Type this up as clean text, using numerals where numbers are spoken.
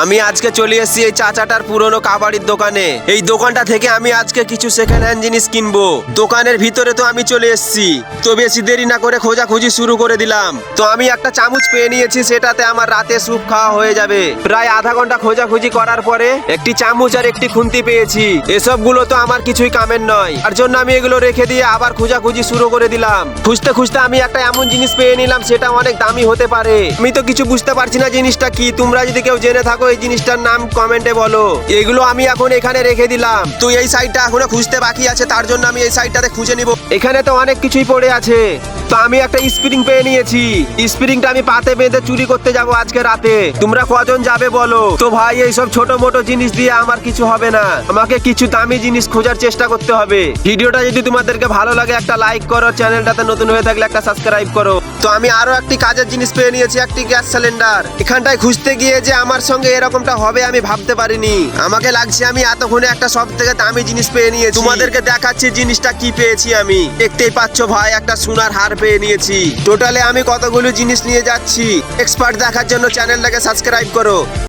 আমি আজকে চলে এসেছি এই চাচাটার পুরনো কাবাড়ির দোকানে। এই দোকানটা থেকে আমি আজকে কিছু সেকেন্ড হ্যান্ড জিনিস কিনবো। দোকানের ভিতরে তো আমি চলে এসেছি, তো বেশি দেরি না করে খোঁজাখুঁজি শুরু করে দিলাম। তো আমি একটা চামচ পেয়ে নিয়েছি, সেটাতে আমার রাতে স্যুপ খাওয়া হয়ে যাবে। প্রায় আধা ঘন্টা খোঁজাখুঁজি করার পরে একটি চামচ আর একটি খুন্তি পেয়েছি। এসবগুলো তো আমার কিছুই কামের নয়, তার জন্য আমি এগুলো রেখে দিয়ে আবার খোঁজাখুঁজি শুরু করে দিলাম। খুঁজতে খুঁজতে আমি একটা এমন জিনিস পেয়ে নিলাম, সেটা অনেক দামি হতে পারে। আমি তো কিছু বুঝতে পারছি না জিনিসটা কি। তোমরা যদি কেউ জেনে থাকো এই জিনিসটার নাম কমেন্টে বলো। এগুলো আমি এখন এখানে রেখে দিলাম। তো এই সাইডটা এখনো খুঁজতে বাকি আছে, তার জন্য আমি এই সাইডটাতে খুঁজে নিব। এখানে তো অনেক কিছুই পড়ে আছে। তো আমি একটা স্প্রিং পেয়ে নিয়েছি। স্প্রিংটা আমি পাতে বেঁধে চুরি করতে যাব আজকে রাতে। তোমরা কজন যাবে বলো? তো ভাই এইসব ছোট মোটো জিনিস দিয়ে আমার কিছু হবে না, আমাকে কিছু দামি জিনিস খোঁজার চেষ্টা করতে হবে। ভিডিওটা যদি তোমাদেরকে ভালো লাগে একটা লাইক করো, চ্যানেলটাতে নতুন হয়ে থাকলে একটা সাবস্ক্রাইব করো। তো আমি আরো একটি কাজের জিনিস পেয়ে নিয়েছি, একটি গ্যাস সিলিন্ডার। এখানটায় খুঁজতে গিয়ে যে আমার সঙ্গে এরকমটা হবে আমি ভাবতে পারিনি। আমাকে লাগছে আমি এতক্ষণে একটা সব থেকে দামি জিনিস পেয়ে নিয়েছি। তোমাদেরকে দেখাচ্ছি জিনিসটা কি পেয়েছি আমি। দেখতেই পাচ্ছ ভাই, একটা সোনার হার পেয়ে নিয়েছি। টোটালে আমি কতগুলো জিনিস নিয়ে যাচ্ছি। এক্সপার্ট দেখার জন্য চ্যানেলটাকে সাবস্ক্রাইব করো।